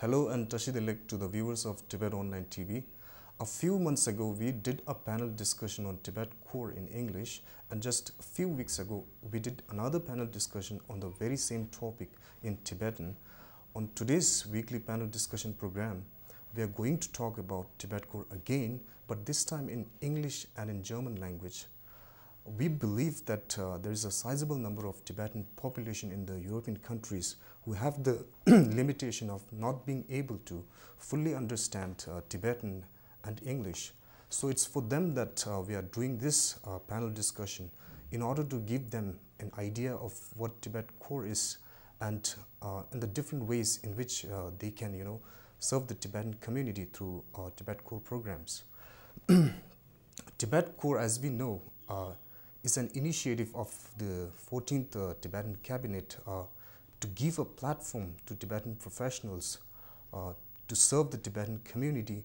Hello and Tashidilek to the viewers of Tibet Online TV. A few months ago, we did a panel discussion on Tibet core in English, and just a few weeks ago, we did another panel discussion on the very same topic in Tibetan. On today's weekly panel discussion program, we are going to talk about Tibet core again, but this time in English and in German language. We believe that there is a sizable number of Tibetan population in the European countries who have the limitation of not being able to fully understand Tibetan and English. So it's for them that we are doing this panel discussion in order to give them an idea of what Tibet core is and the different ways in which they can, serve the Tibetan community through Tibet core programs. Tibet core, as we know, is an initiative of the 14th Tibetan Cabinet to give a platform to Tibetan professionals to serve the Tibetan community,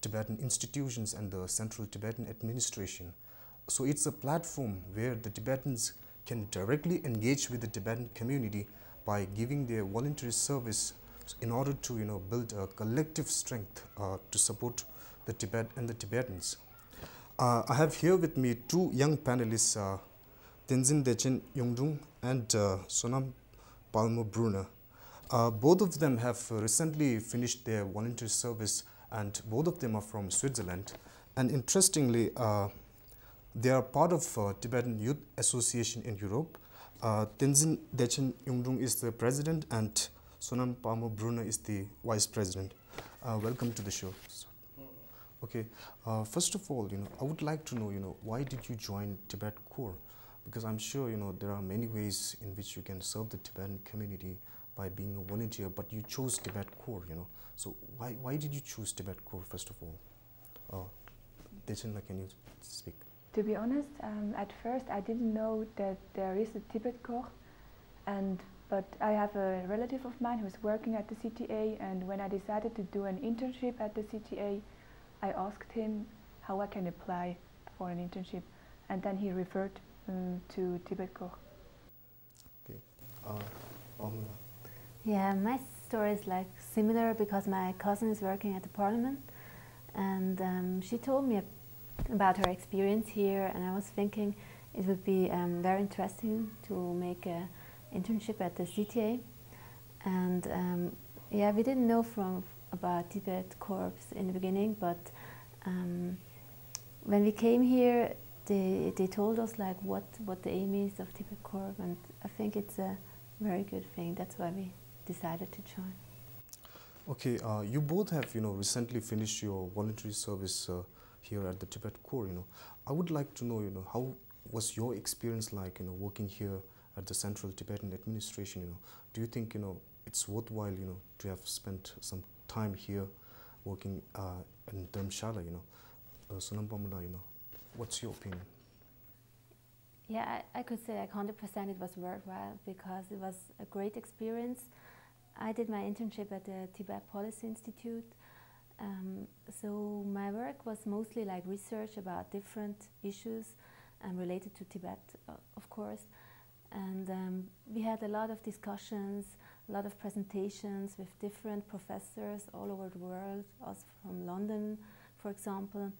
Tibetan institutions and the Central Tibetan Administration. So it's a platform where the Tibetans can directly engage with the Tibetan community by giving their voluntary service in order to build a collective strength to support the Tibet and the Tibetans. I have here with me two young panelists, Tenzin Dechen Yongdung and Sonam Palmo Brunner. Both of them have recently finished their voluntary service, and both of them are from Switzerland. And interestingly, they are part of Tibetan Youth Association in Europe. Tenzin Dechen Yongdung is the president, and Sonam Palmo Brunner is the vice president. Welcome to the show. Okay, first of all, I would like to know, why did you join Tibet core? Because I'm sure, there are many ways in which you can serve the Tibetan community by being a volunteer, but you chose Tibet core, So why did you choose Tibet core, first of all? Dechenla, can you speak? To be honest, at first I didn't know that there is a Tibet core, but I have a relative of mine who's working at the CTA, and when I decided to do an internship at the CTA, I asked him how I can apply for an internship, and then he referred to Tibet core. Okay. Yeah, my story is like similar because my cousin is working at the parliament, and she told me about her experience here, and I was thinking it would be very interesting to make an internship at the CTA. And yeah, we didn't know about Tibet Corps in the beginning, but when we came here, they told us like what the aim is of Tibet Corps, and I think it's a very good thing. That's why we decided to join. Okay, you both have recently finished your voluntary service here at the Tibet core. I would like to know how was your experience like working here at the Central Tibetan Administration. Do you think it's worthwhile to have spent some time here working in Dharamshala? Sonam Pamula, what's your opinion? Yeah, I could say like 100% it was worthwhile because it was a great experience. I did my internship at the Tibet Policy Institute, so my work was mostly like research about different issues related to Tibet, of course. And we had a lot of discussions, a lot of presentations with different professors all over the world, also from London, for example.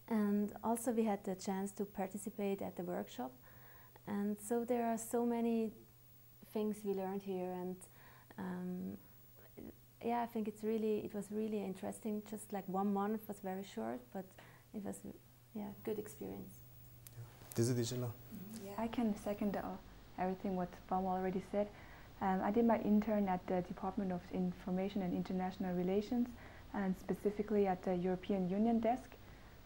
And also we had the chance to participate at the workshop. And so there are so many things we learned here, and yeah, I think it was really interesting. Just like 1 month was very short, but it was good experience. Yeah, I can second everything what Palmo already said. I did my intern at the Department of Information and International Relations, and specifically at the European Union desk.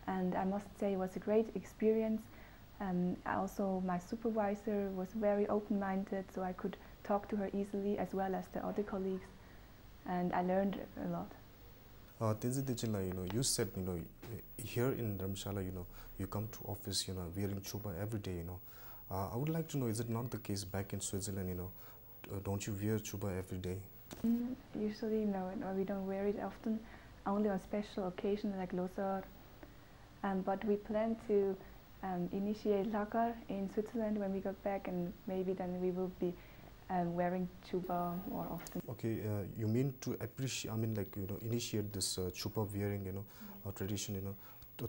And I must say it was a great experience. Also, my supervisor was very open-minded, so I could talk to her easily as well as the other colleagues, and I learned a lot. Tenzin Dechenla, you said here in Dharamshala, you come to office, wearing chuba every day. I would like to know, is it not the case back in Switzerland? Don't you wear chuba every day? Usually, no, we don't wear it often. Only on special occasions like Losar. But we plan to initiate Lakar in Switzerland when we got back, and maybe then we will be wearing chupa more often. Okay, you mean to appreciate, I mean like, initiate this chupa wearing, tradition,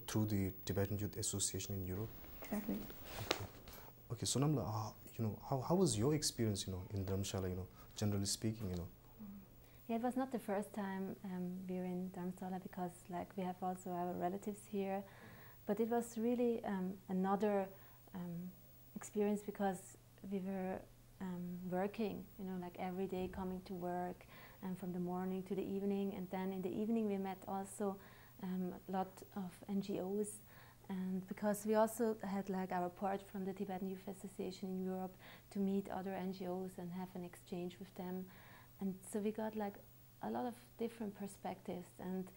through the Tibetan Youth Association in Europe? Exactly. Okay, Sonamla, how was your experience, in Dharamshala, generally speaking, Yeah, it was not the first time we were in Dharamsala because like we have also our relatives here, but it was really another experience because we were working, like every day coming to work and from the morning to the evening, and then in the evening we met also a lot of NGOs, and because we also had like our part from the Tibetan Youth Association in Europe to meet other NGOs and have an exchange with them, and so we got like a lot of different perspectives, and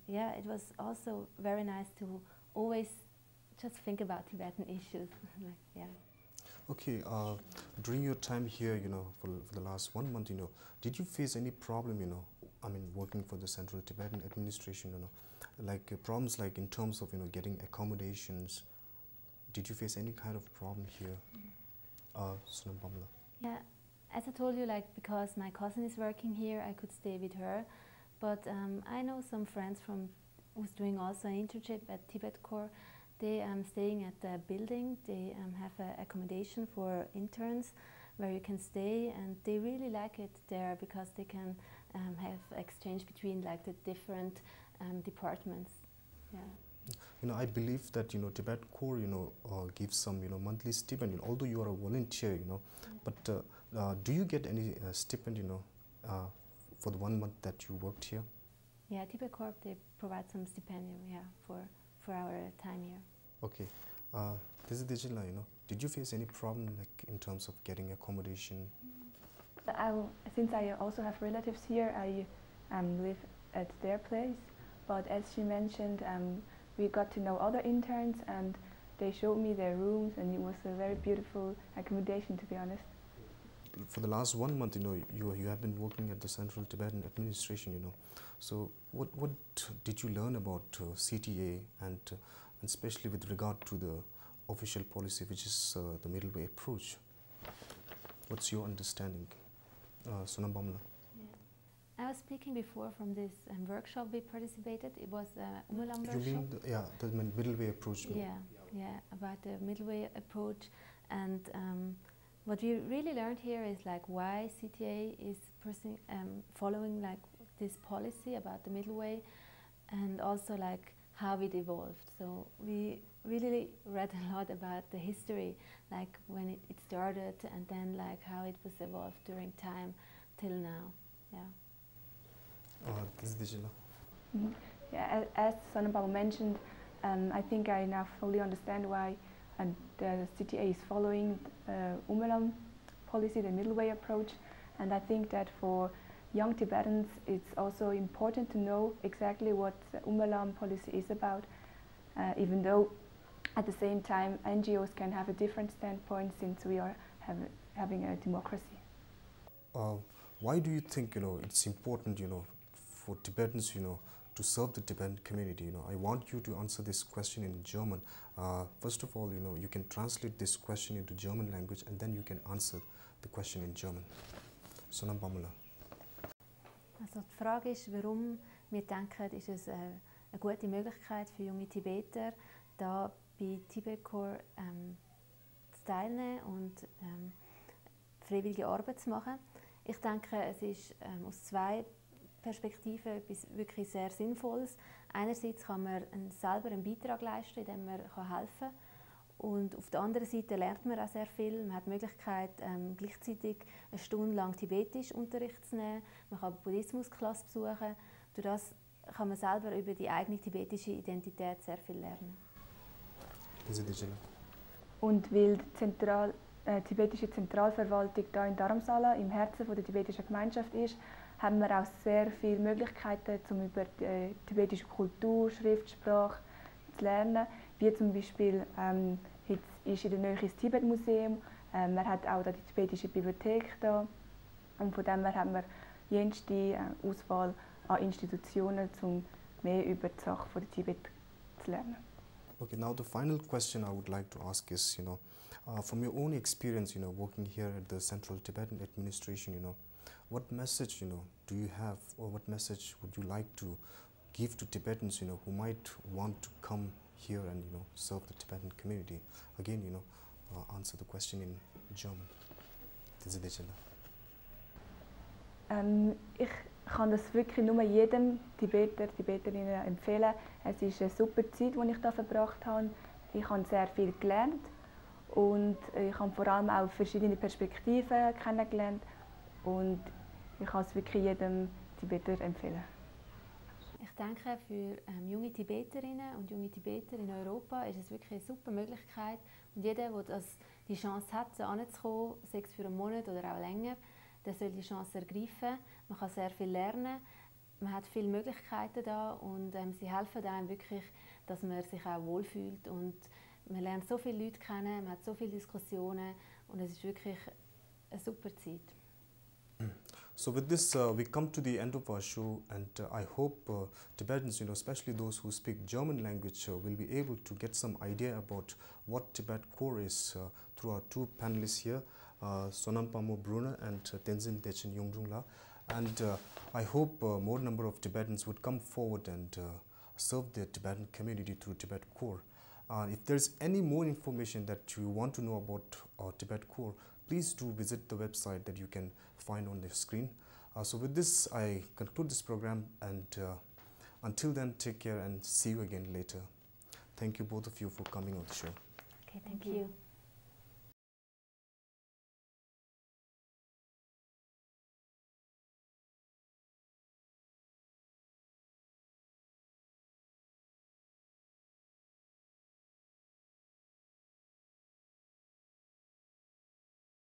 yeah, it was also very nice to always just think about Tibetan issues. Like, yeah. Okay, during your time here, for the last 1 month, did you face any problem, I mean, working for the Central Tibetan Administration, like problems like in terms of, getting accommodations? Did you face any kind of problem here, Sonam Bamla? Yeah, as I told you, like because my cousin is working here, I could stay with her. But I know some friends who's doing also an internship at Tibet Corps. They staying at the building. They have accommodation for interns where you can stay, and they really like it there because they can have exchange between like the different departments. Yeah. I believe that Tibet Corps gives some monthly stipend. Although you are a volunteer, but do you get any stipend for the 1 month that you worked here? Yeah, Tibet Corps, they provide some stipendium, yeah, for our time here. Okay. This is Dijila, did you face any problem like in terms of getting accommodation? Since I also have relatives here, I live at their place. But as she mentioned, we got to know other interns, and they showed me their rooms, and it was a very beautiful accommodation, to be honest. For the last 1 month, you have been working at the Central Tibetan Administration, So what did you learn about CTA and especially with regard to the official policy, which is the middle way approach? What's your understanding, Sonam Bamla? Yeah. I was speaking before from this workshop we participated. It was a Umelam workshop. You mean the middle way approach? Yeah, about the middle way approach, and what we really learned here is like why CTA is following like this policy about the middle way, and also like how it evolved. So we really read a lot about the history, like when it started, and then like how it was evolved during time till now. Yeah. This is Dijila. Yeah, as Sonam Bamla mentioned, I think I now fully understand why the CTA is following Umelam policy, the middle way approach, and I think that for young Tibetans it's also important to know exactly what the Umelam policy is about, even though at the same time NGOs can have a different standpoint since we are having a democracy. Why do you think it's important for Tibetans to serve the Tibetan community? I want you to answer this question in German. First of all, you can translate this question into German language, and then you can answer the question in German. Sonam Bamla. Also die Frage ist, warum wir denken, ist es eine gute Möglichkeit für junge Tibeter, da bei Tibet Corps zu teilnehmen und freiwillige Arbeit zu machen. Ich denke, es ist aus zwei Perspektiven etwas wirklich sehr Sinnvolles. Einerseits kann man selber einen Beitrag leisten, indem man helfen kann. Und auf der anderen Seite lernt man auch sehr viel. Man hat die Möglichkeit, gleichzeitig 1 Stunde lang Tibetisch Unterricht zu nehmen. Man kann eine Buddhismusklasse besuchen. Durch das kann man selber über die eigene tibetische Identität sehr viel lernen. Und weil die tibetische Zentralverwaltung hier in Dharamsala im Herzen der tibetischen Gemeinschaft ist, haben wir auch sehr viele Möglichkeiten, um über die tibetische Kultur, Schriftsprache zu lernen. Wie zum Beispiel heute ist in der Nähe das Tibet-Museum, man hat auch die tibetische Bibliothek da, und von dem her haben wir jenste Auswahl an Institutionen, um mehr über die Sache der Tibet zu lernen. Okay, now the final question I would like to ask is, From your own experience, working here at the Central Tibetan Administration, what message, do you have, or what message would you like to give to Tibetans, who might want to come here and, serve the Tibetan community? Again, answer the question in German. Ich kann das wirklich nur jedem Tibeter, Tibeterinnen empfehlen. Es ist eine super Zeit, die ich hier verbracht habe. Ich habe sehr viel gelernt und ich habe vor allem auch verschiedene Perspektiven kennengelernt und ich kann es wirklich jedem Tibeter empfehlen. Ich denke, für junge Tibeterinnen und junge Tibeter in Europa ist es wirklich eine super Möglichkeit. Und jeder, der die Chance hat, so anzukommen, sei es für einen Monat oder auch länger, der soll die Chance ergreifen. Man kann sehr viel lernen, man hat viele Möglichkeiten da und sie helfen einem wirklich, dass man sich auch wohlfühlt. Und man lernt so viele Leute kennen, man hat so viele Diskussionen und es ist wirklich eine super Zeit. So with this, we come to the end of our show, and I hope Tibetans, especially those who speak German language, will be able to get some idea about what Tibet Core is through our two panelists here, Sonam Brunner and Tenzin Dechen Yongdrungla. And I hope more number of Tibetans would come forward and serve the Tibetan community through Tibet Core. If there's any more information that you want to know about Tibet Core, please do visit the website that you can find on the screen. So with this, I conclude this program, and until then, take care and see you again later. Thank you both of you for coming on the show. Okay, thank you.